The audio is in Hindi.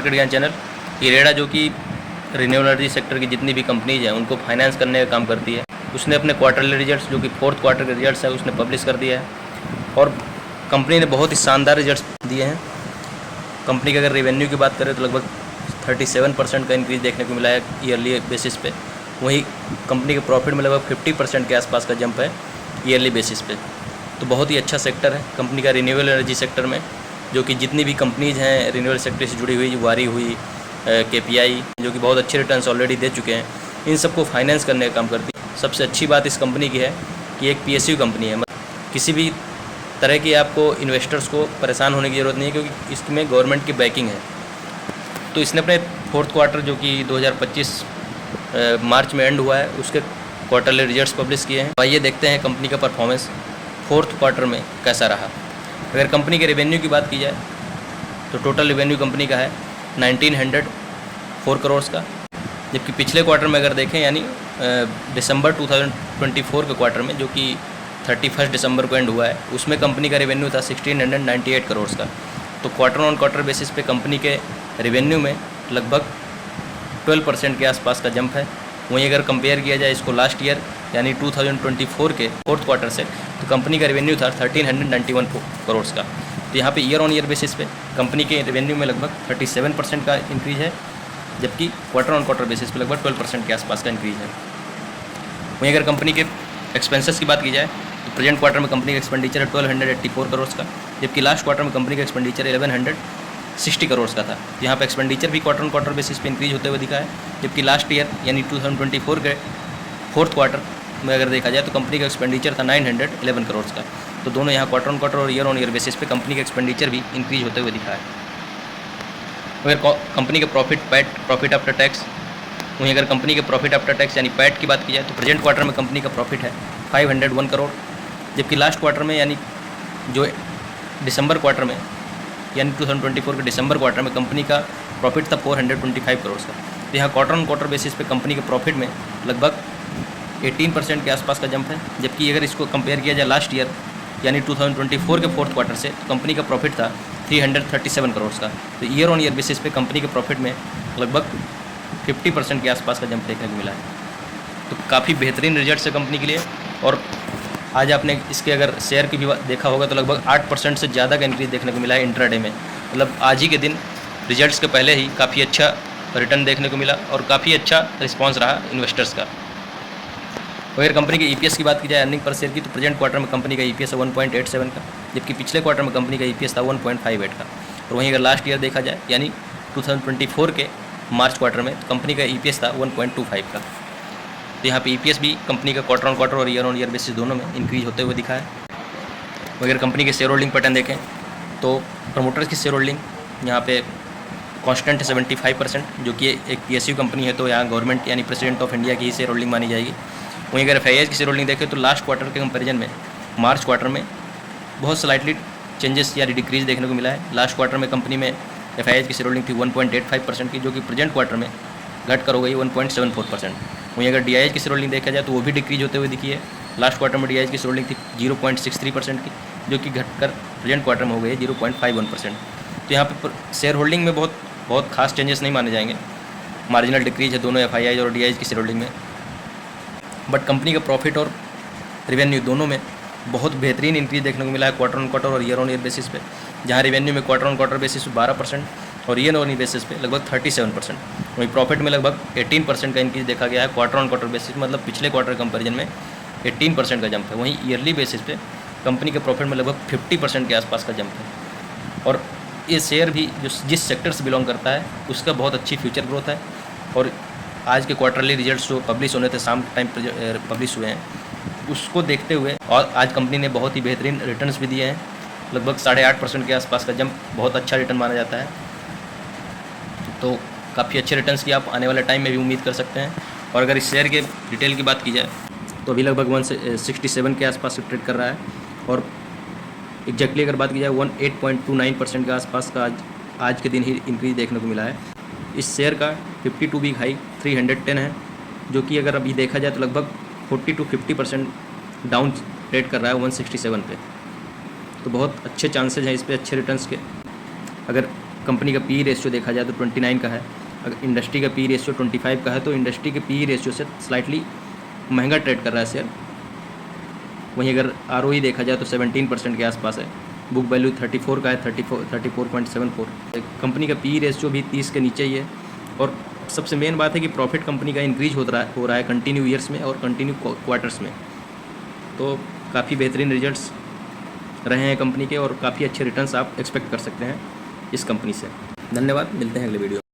मार्केट ज्ञान चैनल। इरेडा जो कि रिन्यूएबल एनर्जी सेक्टर की जितनी भी कंपनीज हैं उनको फाइनेंस करने का काम करती है, उसने अपने क्वार्टरली रिजल्ट्स जो कि फोर्थ क्वार्टर के रिजल्ट्स है उसने पब्लिश कर दिया है और कंपनी ने बहुत ही शानदार रिजल्ट्स दिए हैं। कंपनी की अगर रेवेन्यू की बात करें तो लगभग 37% का इंक्रीज़ देखने को मिला है ईयरली बेसिस पे। वहीं कंपनी के प्रॉफिट में लगभग 50% के आसपास का जंप है ईयरली बेसिस पे। तो बहुत ही अच्छा सेक्टर है कंपनी का रिन्यूएबल एनर्जी सेक्टर में, जो कि जितनी भी कंपनीज़ हैं रिन्यूएबल सेक्टर से जुड़ी हुई, वारी हुई, केपीआई जो कि बहुत अच्छे रिटर्न्स ऑलरेडी दे चुके हैं, इन सबको फाइनेंस करने का काम करती है। सबसे अच्छी बात इस कंपनी की है कि एक PSU कंपनी है, किसी भी तरह की आपको इन्वेस्टर्स को परेशान होने की ज़रूरत नहीं है क्योंकि इसमें गवर्नमेंट की बैकिंग है। तो इसने अपने फोर्थ क्वार्टर जो कि 2025 मार्च में एंड हुआ है उसके क्वार्टरली रिजल्ट्स पब्लिश किए हैं। आइए देखते हैं कंपनी का परफॉर्मेंस फोर्थ क्वार्टर में कैसा रहा। अगर कंपनी के रेवेन्यू की बात की जाए तो टोटल रेवेन्यू कंपनी का है 1904 करोड़ का, जबकि पिछले क्वार्टर में अगर देखें यानी दिसंबर 2024 के क्वार्टर में जो कि 31 दिसंबर को एंड हुआ है उसमें कंपनी का रेवेन्यू था 1698 करोड़ का। तो क्वार्टर ऑन क्वार्टर बेसिस पे कंपनी के रेवेन्यू में लगभग 12% के आसपास का जंप है। वहीं अगर कंपेयर किया जाए इसको लास्ट ईयर यानी 2024 के फोर्थ क्वार्टर से तो कंपनी का रेवेन्यू था 1391 करोड़ का। तो यहाँ पे ईयर ऑन ईयर बेसिस पे कंपनी के रेवेन्यू में लगभग 37% का इंक्रीज़ है, जबकि क्वार्टर ऑन क्वार्टर बेसिस पे लगभग 12% के आसपास का इंक्रीज़ है। वहीं अगर कंपनी के एक्सपेंसेस की बात की जाए तो प्रेजेंट क्वार्टर में कंपनी का एक्सपेंडिचर है 1284 करोड़ का, जबकि लास्ट क्वार्टर में कंपनी का एक्सपेंडिचर 1160 करोड़ का था। यहाँ पे एक्सपेंडिचर भी क्वार्टर ऑन क्वार्टर बेसिस पे इंक्रीज होते हुए दिखा है, जबकि लास्ट ईयर यानी 2024 के फोर्थ क्वार्टर में अगर देखा जाए तो कंपनी का एक्सपेंडिचर था 911 करोड़ का। तो दोनों यहाँ क्वार्टर ऑन क्वार्टर और ईयर ऑन ईयर बेसिस पे कंपनी का एक्सपेंडिचर भी इंक्रीज होते हुए दिखा है। अगर कंपनी के प्रॉफिट आफ्टर टैक्स, वहीं अगर कंपनी के प्रॉफिट आफ्टर टैक्स यानी पैट की बात की जाए तो प्रेजेंट क्वार्टर में कंपनी का प्रॉफिट है 501 करोड़, जबकि लास्ट क्वार्टर में यानी जो दिसंबर क्वार्टर में यानी 2024 के दिसंबर क्वार्टर में कंपनी का प्रॉफिट था 425 करोड़ का। तो यहाँ क्वार्टर ऑन क्वार्टर बेसिस पे कंपनी के प्रॉफिट में लगभग 18% के आसपास का जंप है, जबकि अगर इसको कंपेयर किया जाए लास्ट ईयर यानी 2024 के फोर्थ क्वार्टर से तो कंपनी का प्रॉफिट था 337 करोड़ का। तो ईयर ऑन ईयर बेसिस पे कंपनी के प्रॉफिट में लगभग 50% के आसपास का जंप देखने को मिला है। तो काफ़ी बेहतरीन रिजल्ट है कंपनी के लिए। और आज आपने इसके अगर शेयर की भी देखा होगा तो लगभग 8% से ज़्यादा का इंक्रीज देखने को मिला है इंट्राडे में। मतलब आज ही के दिन रिजल्ट्स के पहले ही काफ़ी अच्छा रिटर्न देखने को मिला और काफ़ी अच्छा रिस्पांस रहा इन्वेस्टर्स का। अगर कंपनी के EPS की बात की जाए अर्निंग पर शेयर की तो प्रेजेंट क्वार्टर में कंपनी का EPS है 1.87 का, जबकि पिछले क्वार्टर में कंपनी का EPS था 1.58 का। और वहीं अगर लास्ट ईयर देखा जाए यानी 2024 के मार्च क्वार्टर में कंपनी का EPS था 1.25 का। तो यहाँ पे EPS भी कंपनी का क्वार्टर ऑन क्वार्टर और ईयर ऑन ईयर बेसिस दोनों में इंक्रीज होते हुए दिखा है। अगर कंपनी के शेयर होल्डिंग पैटर्न देखें तो प्रमोटर्स की शेयर होल्डिंग यहाँ पे कांस्टेंट है 75%, जो कि एक PSU कंपनी है तो यहाँ गवर्नमेंट यानी प्रेसिडेंट ऑफ इंडिया की ही शेयर होल्डिंग मानी जाएगी। वहीं अगर FIIs की शेयर होल्डिंग देखें तो लास्ट क्वार्टर के कंपेरिजन में मार्च क्वार्टर में बहुत स्लाइटली चेंजेस या डिक्रीज देखने को मिला है। लास्ट क्वार्टर में कंपनी में FIIs की शेयर होल्डिंग थी 1.85% की, जो कि प्रेजेंट क्वार्टर में घट कर हो गई 1.74%। वहीं अगर DIs की शेयर होल्डिंग देखा जाए तो वो भी डिक्रीज होते हुए दिखी है। लास्ट क्वार्टर में DIs की शेयर होल्डिंग थी 0.63% की, जो कि घटकर प्रेजेंट क्वार्टर में हो गई है 0.51%। तो यहाँ पर शेयर होल्डिंग में बहुत खास चेंजेस नहीं माने जाएंगे, मार्जिनल डिक्रीज है दोनों FIIs और DIs की शेयर होल्डिंग में। बट कंपनी का प्रॉफिट और रेवेन्यू दोनों में बहुत बेहतरीन इंक्रीज देखने को मिला है क्वार्टर ऑन क्वार्टर और ईयर ऑन ईयर बेसिस पे, जहाँ रेवेन्यू में क्वार्टर ऑन क्वार्टर बेसिस पे 12% और ईयर ऑन ईयर बेसिस पे लगभग 37%। वहीं प्रॉफिट में लगभग 18% का इंक्रीज देखा गया है क्वार्टर ऑन क्वार्टर बेसिस, मतलब पिछले क्वार्टर कंपेरिजन में 18% का जंप है। वहीं ईयरली बेसिस पे कंपनी के प्रॉफिट में लगभग 50% के आसपास का जंप है। और ये शेयर भी जिस सेक्टर से बिलोंग करता है उसका बहुत अच्छी फ्यूचर ग्रोथ है। और आज के क्वार्टरली रिजल्ट्स जो पब्लिश होने थे शाम टाइम पब्लिश हुए हैं, उसको देखते हुए और आज कंपनी ने बहुत ही बेहतरीन रिटर्न्स भी दिए हैं। लगभग 8.5% के आसपास का जंप बहुत अच्छा रिटर्न माना जाता है। तो काफ़ी अच्छे रिटर्न्स की आप आने वाले टाइम में भी उम्मीद कर सकते हैं। और अगर इस शेयर के डिटेल की बात की जाए तो अभी लगभग 167 के आसपास ट्रेड कर रहा है। और एग्जैक्टली अगर बात की जाए 18.29% के आसपास का आज के दिन ही इंक्रीज देखने को मिला है। इस शेयर का 52 वीक हाई 310 है, जो कि अगर अभी देखा जाए तो लगभग 40 to 50% डाउन ट्रेड कर रहा है 167 पे। तो बहुत अच्छे चांसेज हैं इस पे अच्छे रिटर्न्स के। अगर कंपनी का पी रेशियो देखा जाए तो 29 का है। अगर इंडस्ट्री का पी रेशियो 25 का है तो इंडस्ट्री के पी रेशियो से स्लाइटली महंगा ट्रेड कर रहा है शेयर। वहीं अगर ROE देखा जाए तो 17% के आसपास है। बुक वैल्यू 34 का है, 34.74। कंपनी का पी रेशियो भी 30 के नीचे ही है। और सबसे मेन बात है कि प्रॉफिट कंपनी का इंक्रीज हो रहा है कंटिन्यू ईयर्स में और कंटिन्यू क्वार्टर्स में। तो काफ़ी बेहतरीन रिजल्ट्स रहे हैं कंपनी के और काफ़ी अच्छे रिटर्न्स आप एक्सपेक्ट कर सकते हैं इस कंपनी से। धन्यवाद, मिलते हैं अगले वीडियो।